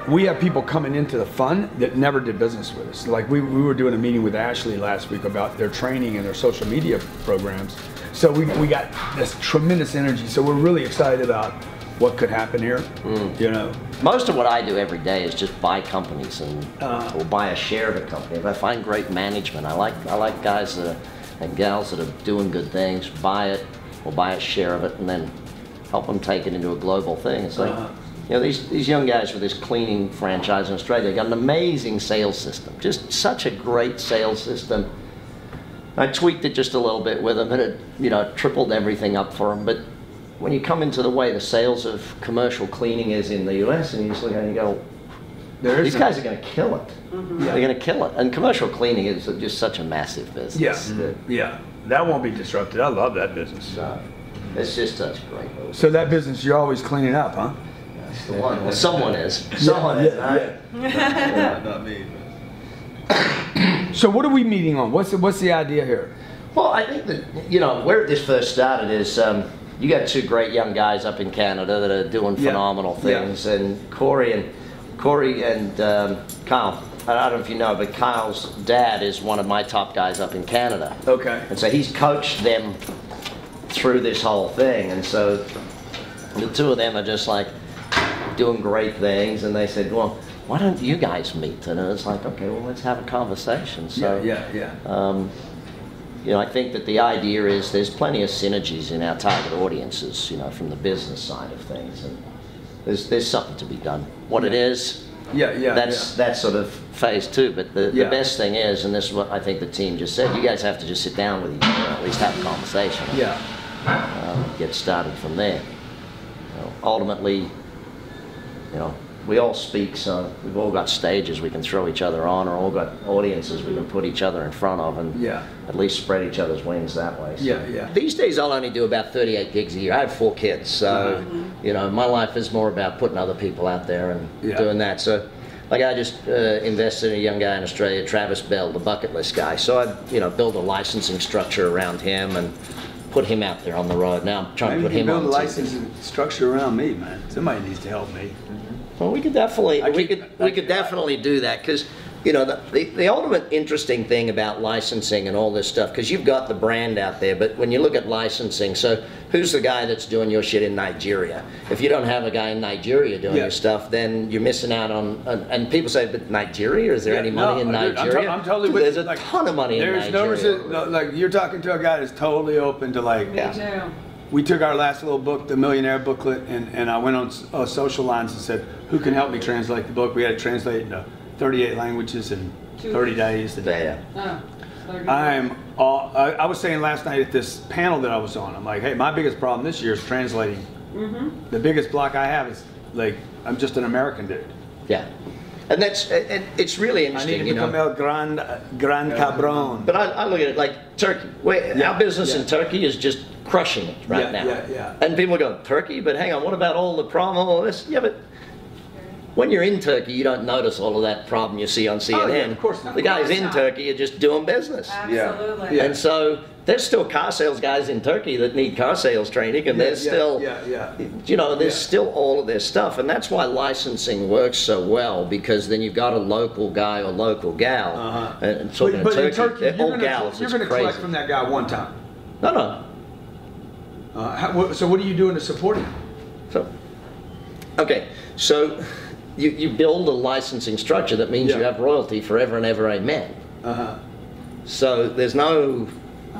we have people coming into the fund that never did business with us. Like we were doing a meeting with Ashley last week about their training and their social media programs. So we got this tremendous energy. So we're really excited about what could happen here. You know, most of what I do every day is just buy companies and or buy a share of a company. If I find great management, I like guys and gals that are doing good things. Buy it or buy a share of it, and then help them take it into a global thing. It's like. You know, these young guys with this cleaning franchise in Australia, they got an amazing sales system. Just such a great sales system. I tweaked it just a little bit with them, and it, you know, tripled everything up for them. But when you come into the way the sales of commercial cleaning is in the US, and you just look at it and you go, these guys are going to kill it. They're going to kill it. And commercial cleaning is just such a massive business. Yeah, that won't be disrupted. I love that business. It's just such a great move. So that business, you're always cleaning up, huh? The one. Well, someone is. Someone is. Not me. So what are we meeting on? What's the idea here? Well, I think that, you know, where this first started is you got two great young guys up in Canada that are doing phenomenal things, and Corey and Kyle. I don't know if you know, but Kyle's dad is one of my top guys up in Canada. Okay. And so he's coached them through this whole thing, and so the two of them are just like doing great things, and they said, well, why don't you guys meet? And it was like, okay, well, let's have a conversation. So you know, I think that the idea is there's plenty of synergies in our target audiences, you know, from the business side of things, and there's something to be done. What it is, that's sort of phase two. But the best thing is, and this is what I think the team just said, you guys have to just sit down with each other, at least have a conversation. Get started from there. You know, ultimately, you know, we all speak, so we've all got stages we can throw each other on, or all got audiences we can put each other in front of, and at least spread each other's wings that way. So these days I'll only do about 38 gigs a year. I have 4 kids, so you know, my life is more about putting other people out there and doing that. So like I just invested in a young guy in Australia, Travis Bell, the bucket list guy. So I, you know, build a licensing structure around him and put him out there on the road. Now I'm trying to put him on. Build a licensing structure around me, man. Somebody needs to help me. Well, we could definitely definitely do that, because you know the ultimate interesting thing about licensing and all this stuff, because you've got the brand out there, but when you look at licensing, so who's the guy that's doing your shit in Nigeria? If you don't have a guy in Nigeria doing your stuff, then you're missing out on. And people say, but Nigeria, is there any money in Nigeria? I'm totally with There's you. a ton of money in Nigeria. There's no, like you're talking to a guy that's totally open to like. Me too. We took our last little book, the Millionaire Booklet, and I went on social lines and said, who can help me translate the book? We had to translate it into 38 languages in 30 days. I was saying last night at this panel that I was on, I'm like, hey, my biggest problem this year is translating. The biggest block I have is, like, I'm just an American dude. Yeah. And it's really interesting. I need to become El Gran Cabron. But I look at it like Turkey. Our business in Turkey is just crushing it right now. And people go, Turkey? But hang on, what about all the problem, all this? Yeah, but when you're in Turkey, you don't notice all of that problem you see on CNN. Oh, yeah, of course not. The guys in Turkey are just doing business. Absolutely. And so there's still car sales guys in Turkey that need car sales training, and there's still, you know, there's still all of this stuff, and that's why licensing works so well, because then you've got a local guy or local gal, and talking but in in Turkey, all gals, you're going to collect from that guy one time. No. So what are you doing to support him? So, okay, so you build a licensing structure that means you have royalty forever and ever, amen. So there's no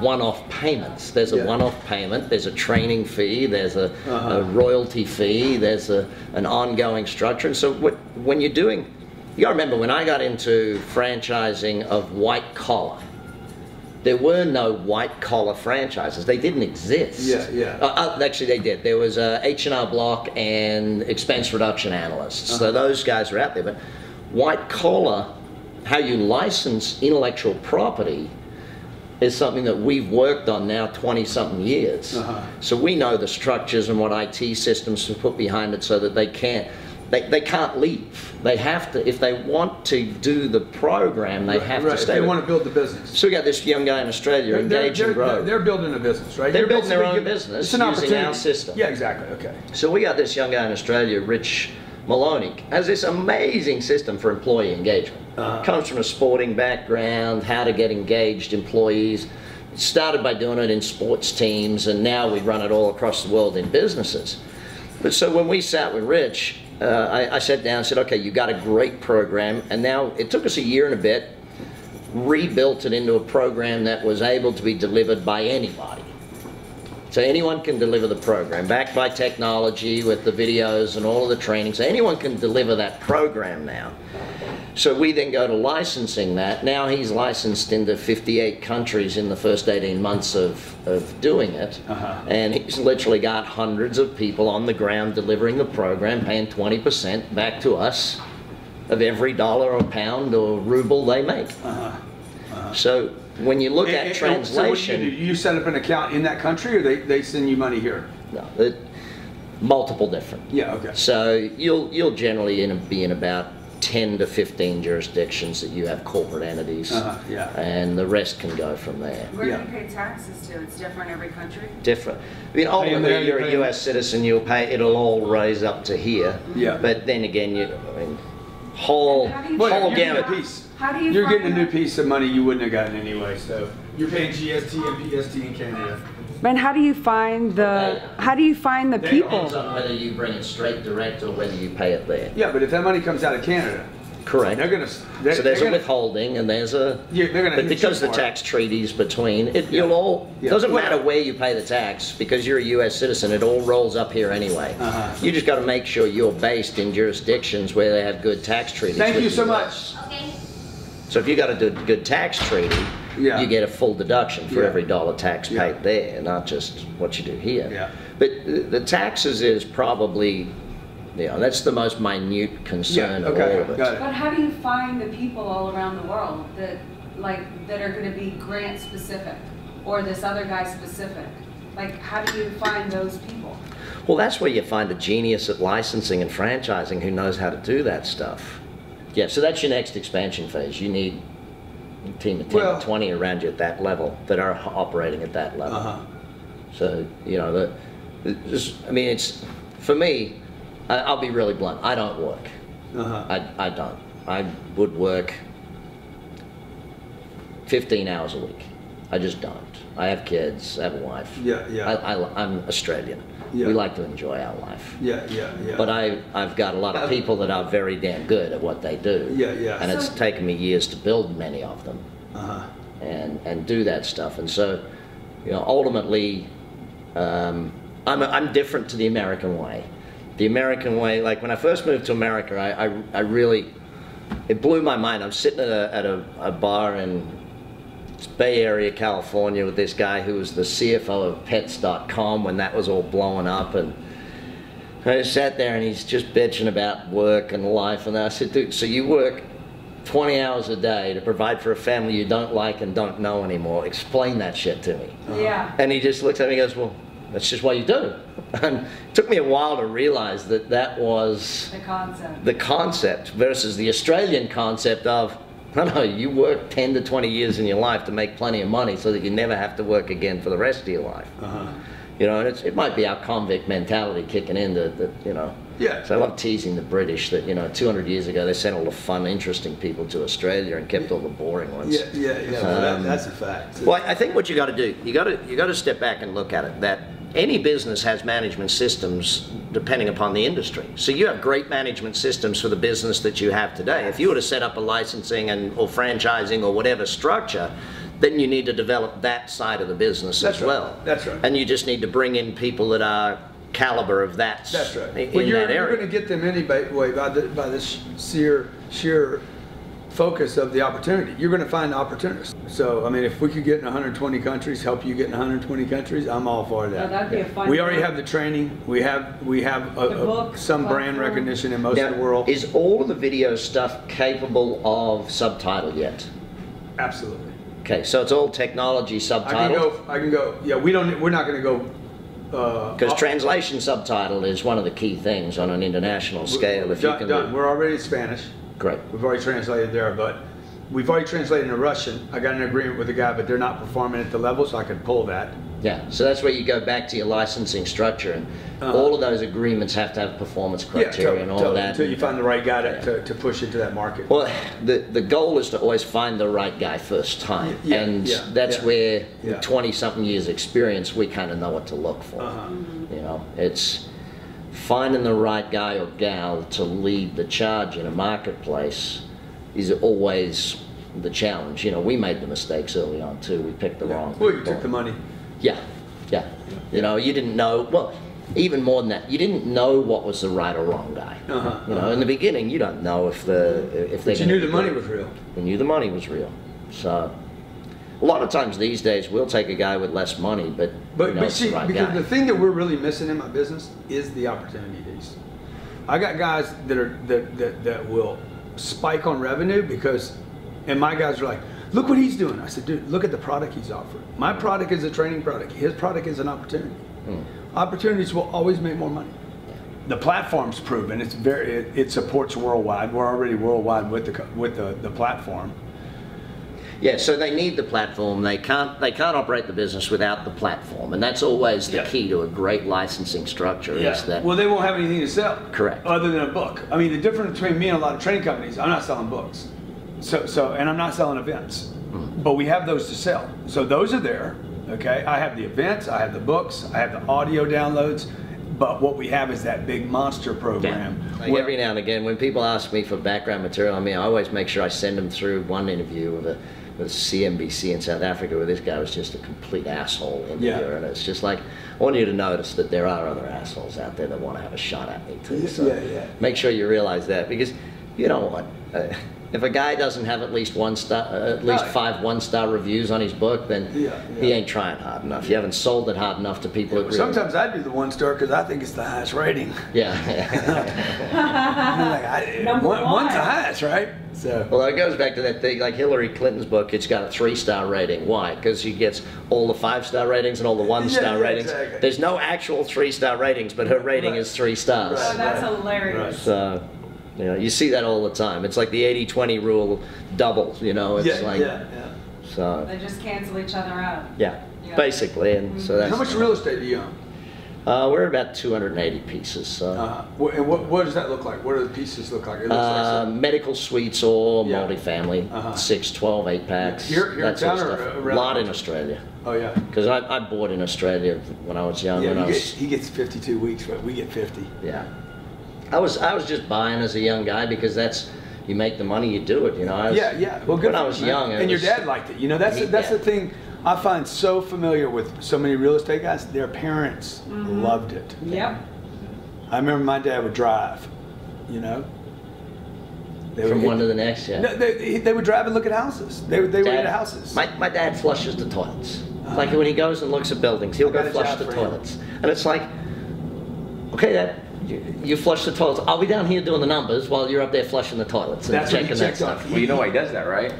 one-off payments. There's a one-off payment, there's a training fee, there's a royalty fee, there's an ongoing structure. And so when you're doing, you gotta remember, when I got into franchising of white collar, there were no white collar franchises. They didn't exist. Actually, they did. There was H&R Block and expense reduction analysts. So those guys were out there. But white collar, how you license intellectual property, is something that we've worked on now 20-something years. So we know the structures and what IT systems to put behind it, so that they can't leave. They have to, if they want to do the program, they have to stay. If they want to build the business. So we got this young guy in Australia, Engage and Grow. They're building a business, right? They're building their own business using our system. Yeah, exactly. Okay. So we got this young guy in Australia, Rich Maloney, has this amazing system for employee engagement. Comes from a sporting background, how to get engaged employees. Started by doing it in sports teams, and now we run it all across the world in businesses. But so when we sat with Rich, I sat down and said, okay, you got a great program, and now it took us a year and a bit, rebuilt it into a program that was able to be delivered by anybody. So anyone can deliver the program, backed by technology with the videos and all of the training. So anyone can deliver that program now. So we then go to licensing that. Now he's licensed into 58 countries in the first 18 months of doing it. And he's literally got hundreds of people on the ground delivering the program, paying 20% back to us of every dollar or pound or ruble they make. So when you look at translation... So what do? You set up an account in that country, or they send you money here? No, multiple different. Yeah, okay. So you'll generally be in about 10 to 15 jurisdictions that you have corporate entities, yeah. And the rest can go from there. Where do you pay taxes to? It's different every country? Different. I mean, ultimately, you're a US citizen, you'll pay, it'll all raise up to here. Yeah. But then again, whole gamut. You're getting a new piece of money you wouldn't have gotten anyway, so you're paying GST and PST in Canada. And how do you find the people? Depends on whether you bring it straight direct or whether you pay it there. Yeah, but if that money comes out of Canada, correct. They're gonna. So there's a withholding, and there's a. But because the tax treaties between it, you'll all. Doesn't matter where you pay the tax, because you're a U.S. citizen. It all rolls up here anyway. You just got to make sure you're based in jurisdictions where they have good tax treaties. Thank you so much. Okay. So if you got a good tax treaty, you get a full deduction for every dollar tax paid there, not just what you do here. Yeah. But the taxes is probably, that's the most minute concern of all of it. But how do you find the people all around the world that are going to be grant specific or this other guy specific? Like, how do you find those people? Well, that's where you find a genius at licensing and franchising who knows how to do that stuff. Yeah, so that's your next expansion phase. You need a team of 10 to 20 around you at that level that are operating at that level. So, I mean, it's, for me, I'll be really blunt, I don't work. I don't. I would work 15 hours a week. I just don't. I have kids, I have a wife. I'm Australian. We like to enjoy our life. But I've got a lot of people that are very damn good at what they do. And it's taken me years to build many of them. And do that stuff. And so, ultimately, I'm different to the American way. The American way, like when I first moved to America, I really, it blew my mind. I'm sitting at a bar in Bay Area, California, with this guy who was the CFO of Pets.com when that was all blowing up, and I sat there and he's just bitching about work and life, and I said, dude, so you work 20 hours a day to provide for a family you don't like and don't know anymore. Explain that shit to me. And he just looks at me and goes, well, that's just what you do. And it took me a while to realize that that was the concept versus the Australian concept of, no, you work 10 to 20 years in your life to make plenty of money so that you never have to work again for the rest of your life. And it might be our convict mentality kicking in that. So I love teasing the British that, 200 years ago they sent all the fun, interesting people to Australia and kept all the boring ones. That's a fact. Well, I think what you got to do, you got to step back and look at it, that any business has management systems depending upon the industry. So you have great management systems for the business that you have today. If you were to set up a licensing or franchising or whatever structure, then you need to develop that side of the business as well. That's right. And you just need to bring in people that are caliber of that. That's right. In that area. You're going to get them anyway by this sheer focus of the opportunity. You're going to find opportunists. So, I mean, if we could get in 120 countries, help you get in 120 countries, I'm all for that. That'd be a fun we already have the training. We have some brand recognition in most of the world. Is all of the video stuff capable of subtitle yet? Absolutely. Okay, so it's all technology subtitled? I can go. Yeah, we're not going to go. Because translation subtitle is one of the key things on an international scale. If you can done. We're already in Spanish. Great. We've already translated there, but we've already translated into Russian. I got an agreement with the guy, but they're not performing at the level, so I could pull that. Yeah, so that's where you go back to your licensing structure, and all of those agreements have to have performance criteria and all of that. Until you find the right guy to push into that market. Well, the goal is to always find the right guy first time, and that's where, with 20-something years experience, we kind of know what to look for. You know, it's finding the right guy or gal to lead the charge in a marketplace is always the challenge. You know, we made the mistakes early on too. We picked the wrong people. Well, you took the money. Yeah. You know, you didn't know, well, even more than that, you didn't know what was the right or wrong guy. You know, in the beginning, you don't know if they. But you knew the money was real. You knew the money was real. So, a lot of times these days, we'll take a guy with less money, but see, the right because guy. the thing that we're really missing in my business is the opportunity piece. I got guys that will spike on revenue because, and my guys are like, look what he's doing. I said, dude, look at the product he's offering. My product is a training product. His product is an opportunity. Opportunities will always make more money. The platform's proven. It supports worldwide. We're already worldwide with the platform. Yeah, so they need the platform. They can't operate the business without the platform, and that's always the key to a great licensing structure. Is that well, they won't have anything to sell. Correct. Other than a book. I mean, the difference between me and a lot of training companies, I'm not selling books. And I'm not selling events, but we have those to sell. So those are there, okay? I have the events, I have the books, I have the audio downloads, but what we have is that big monster program. Like every now and again, when people ask me for background material, I mean, I always make sure I send them through one interview with CNBC in South Africa where this guy was just a complete asshole interviewer, and it's just like, I want you to notice that there are other assholes out there that want to have a shot at me too. So make sure you realize that, because you know what? If a guy doesn't have at least 5 one-star reviews on his book, then he ain't trying hard enough. You haven't sold it hard enough to people. That sometimes I do the 1-star because I think it's the highest rating. One's the highest, right? So. Well, it goes back to that thing, like Hillary Clinton's book. It's got a 3-star rating. Why? Because she gets all the 5-star ratings and all the 1-star ratings. Exactly. There's no actual 3-star ratings, but her rating is 3 stars. Oh, that's hilarious. So. You know, you see that all the time. It's like the 80-20 rule double, you know. It's So. They just cancel each other out. Yeah, basically. And so that's. How much real estate do you own? We're about 280 pieces. So. And what does that look like? What do the pieces look like? It looks like medical suites or multifamily, 6, 12, 8-packs. Here in town or a lot in Australia. Oh yeah. Because I bought in Australia when I was young. He gets 52 weeks, but we get 50. Yeah. I was just buying as a young guy because that's, you make the money, you do it, you know. Well, good when I was young. And your dad liked it. You know, that's the thing I find so familiar with so many real estate guys. Their parents loved it. Yep. I remember my dad would drive, you know. From one to the next, No, they would drive and look at houses. They would into houses. My dad flushes the toilets. Like when he goes and looks at buildings, he'll go flush the toilets. And it's like, okay, Dad. You flush the toilets. I'll be down here doing the numbers while you're up there flushing the toilets and checking that stuff. Well, you know why he does that, right?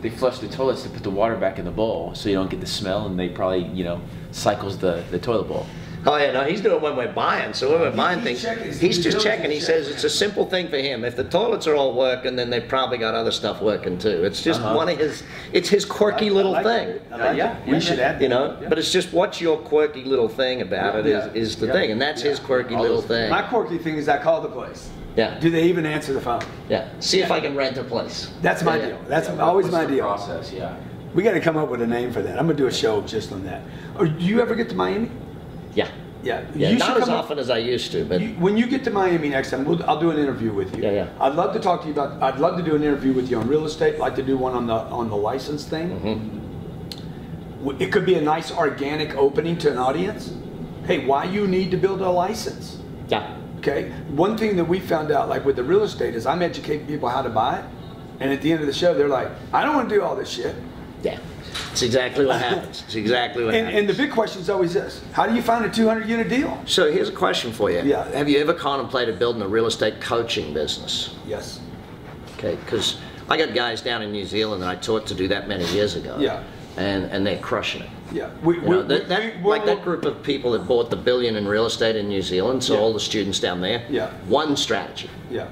They flush the toilets to put the water back in the bowl so you don't get the smell, and they probably, you know, cycles the toilet bowl. Oh yeah, no, he's doing when we're buying. So when we're buying things, he's just checking. He says it's a simple thing for him. If the toilets are all working, then they've probably got other stuff working too. It's just one of his. It's his quirky little thing. We should add. You know, but it's just what's your quirky little thing about it is the thing, and that's his quirky little thing. My quirky thing is I call the place. Yeah. Do they even answer the phone? Yeah. See if I can rent a place. That's my deal. That's always my deal. Process, We got to come up with a name for that. I'm gonna do a show just on that. Or do you ever get to Miami? Yeah. Yeah. Not as often as I used to, but when you get to Miami next time, I'll do an interview with you. Yeah. I'd love to talk to you about. I'd love to do an interview with you on real estate. I'd like to do one on the license thing. It could be a nice organic opening to an audience. Hey, why you need to build a license? Yeah. Okay. One thing that we found out, like with the real estate, is I'm educating people how to buy it, and at the end of the show, they're like, I don't want to do all this shit. Yeah. It's exactly what happens. It's exactly what happens. And the big question is always this: how do you find a 200-unit deal? So here's a question for you. Yeah. Have you ever contemplated building a real estate coaching business? Yes. Okay, because I got guys down in New Zealand that I taught to do that many years ago. Yeah. And they're crushing it. Yeah. That group of people that bought the $1 billion in real estate in New Zealand, so all the students down there. Yeah. One strategy. Yeah.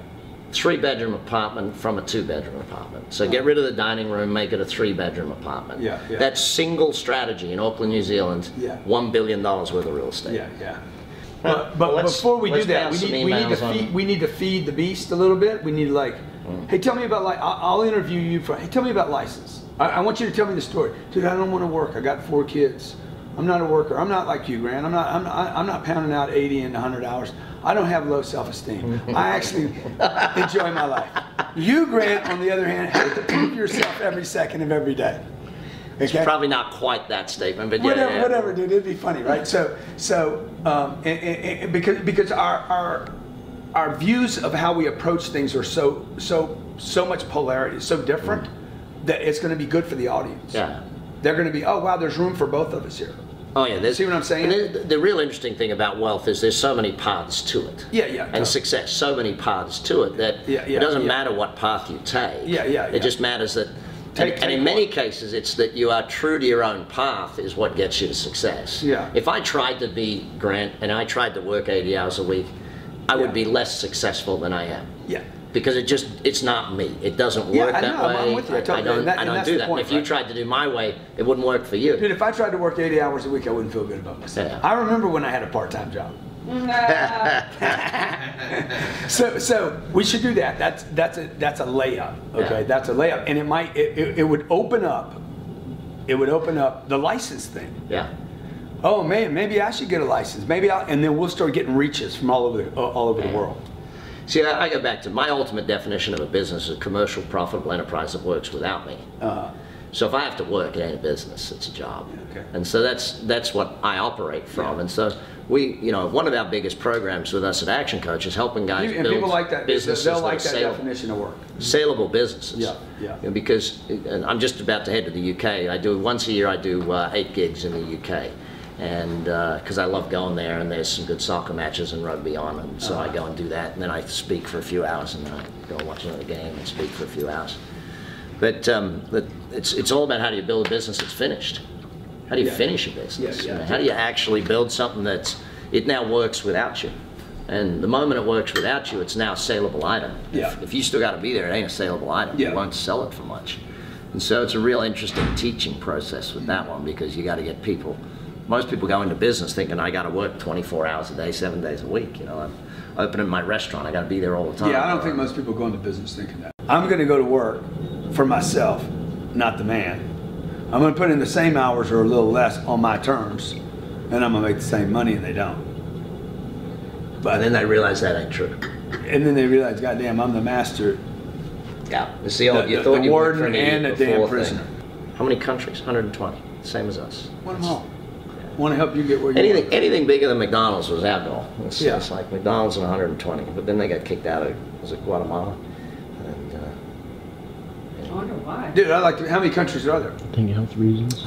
3-bedroom apartment from a 2-bedroom apartment. So get rid of the dining room, make it a 3-bedroom apartment. Yeah, yeah. That single strategy in Auckland, New Zealand, Yeah. $1 billion worth of real estate. Yeah, yeah. Well, But let's- before we do let's that, bounce some we need to feed the beast a little bit. We need to like, hey, tell me about like, I'll interview you for. Hey, tell me about license. I want you to tell me the story, dude. I don't want to work. I got 4 kids. I'm not a worker. I'm not like you, Grant. I'm not pounding out 80 and 100 hours. I don't have low self-esteem. I actually enjoy my life. You, Grant, on the other hand, have to prove yourself every second of every day. Okay? It's probably not quite that statement, but yeah. Whatever, dude. It'd be funny, right? Because our views of how we approach things are so much polarity, so different that it's going to be good for the audience. Yeah. They're going to be, oh wow, there's room for both of us here. Oh yeah. See what I'm saying? The real interesting thing about wealth is there's so many paths to it. Yeah, yeah. And success, so many paths to it that it doesn't matter what path you take. It just matters that. And in many cases, it's that you are true to your own path is what gets you to success. Yeah. If I tried to be Grant and I tried to work 80 hours a week, I would be less successful than I am. Yeah. Because it's not me. It doesn't work that way. I'm with you. I don't do that. If you tried to do my way, it wouldn't work for you. Dude, if I tried to work 80 hours a week, I wouldn't feel good about myself. Yeah. I remember when I had a part-time job. So we should do that. That's a layup. Okay, that's a layup, and it would open up the license thing. Yeah. Oh man, maybe I should get a license. And then we'll start getting reaches from all over the world. See, I go back to my ultimate definition of a business is a commercial, profitable enterprise that works without me. So if I have to work, it ain't a business; it's a job. Okay. And so that's what I operate from. Yeah. And so one of our biggest programs with us at Action Coach is helping guys build people like that. businesses. They'll like that definition of work. Saleable businesses. Yeah, yeah. You know, because I'm just about to head to the UK. I do once a year. I do 8 gigs in the UK. And because I love going there, and there's some good soccer matches and rugby on, and so I go and do that, and then I speak for a few hours, and then I go watch another game and speak for a few hours. But it's all about how do you build a business that's finished? How do you finish a business? You know, how do you actually build something it now works without you? And the moment it works without you, it's now a saleable item. Yeah. If you still got to be there, it ain't a saleable item. Yeah. You won't sell it for much. And so it's a real interesting teaching process with that one, because you got to get people. Most people go into business thinking I got to work 24 hours a day, 7 days a week. You know, I'm opening my restaurant. I got to be there all the time. Yeah, I don't think most people go into business thinking that. I'm going to go to work for myself, not the man. I'm going to put in the same hours or a little less on my terms, and I'm going to make the same money, and they don't. But then they realize that ain't true. And then they realize, goddamn, I'm the master. Yeah, it's the old. You thought you worked for an and idiot a damn before prisoner. thing. How many countries? 120, same as us. Want them all. Want to help you get where you want. Anything bigger than McDonald's was our goal. It's like McDonald's and 120, but then they got kicked out of, was it Guatemala? And, I wonder why. Dude, how many countries are there? I think health reasons.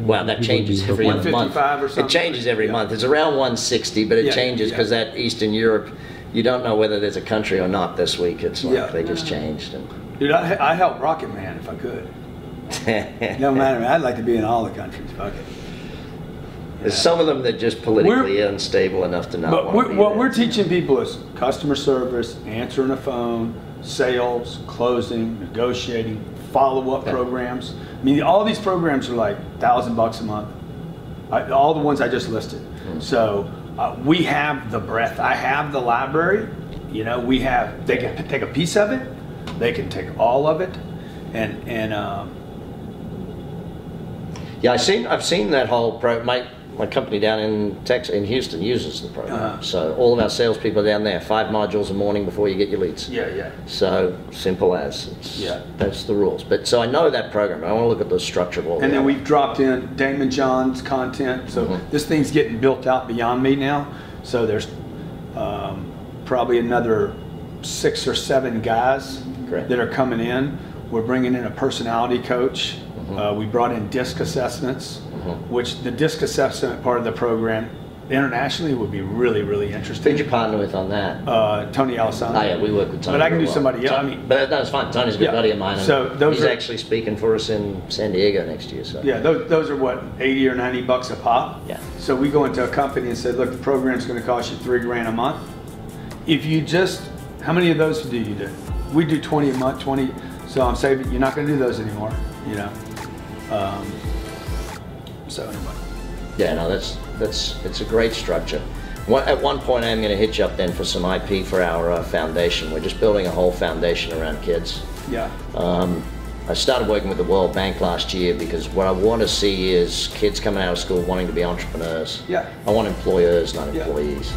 well, that changes every month. 155 or something? It changes every month. It's around 160, but it changes because that Eastern Europe, you don't know whether there's a country or not this week. It's like they just changed. And Dude, I help Rocket Man if I could. It don't matter, man. I'd like to be in all the countries. Fuck it. There's some of them that just politically unstable enough to not want to be what there. we're teaching people is customer service, answering the phone, sales, closing, negotiating, follow-up programs. I mean, all these programs are like $1,000 a month. All the ones I just listed. So we have the breadth. I have the library. You know, we have. They can take a piece of it. They can take all of it, and yeah, I've seen that whole my company down in Texas, in Houston, uses the program. So all of our salespeople are down there, 5 modules a morning before you get your leads. Yeah. So simple as. That's the rules. But so I know that program. I want to look at the structure of all. And then we've dropped in Damon John's content. So this thing's getting built out beyond me now. So there's probably another 6 or 7 guys that are coming in. We're bringing in a personality coach. We brought in DISC assessments, which the DISC assessment part of the program internationally would be really, really interesting. Who'd you partner with on that? Tony Alessandro. Oh yeah, we work with Tony. But I can do somebody else. I mean, but that's fine. Tony's a good buddy of mine. So those he's are actually speaking for us in San Diego next year. So yeah, those are what, 80 or 90 bucks a pop. Yeah. So we go into a company and say, look, the program's going to cost you $3 grand a month. If you just, how many of those do you do? we do 20 a month, 20. So I'm saying you're not going to do those anymore, you know. So anyway. Yeah, no, it's a great structure. At one point, I'm going to hit you up then for some IP for our foundation. We're just building a whole foundation around kids. Yeah. I started working with the World Bank last year because what I want to see is kids coming out of school wanting to be entrepreneurs. Yeah. I want employers, not Yeah. employees.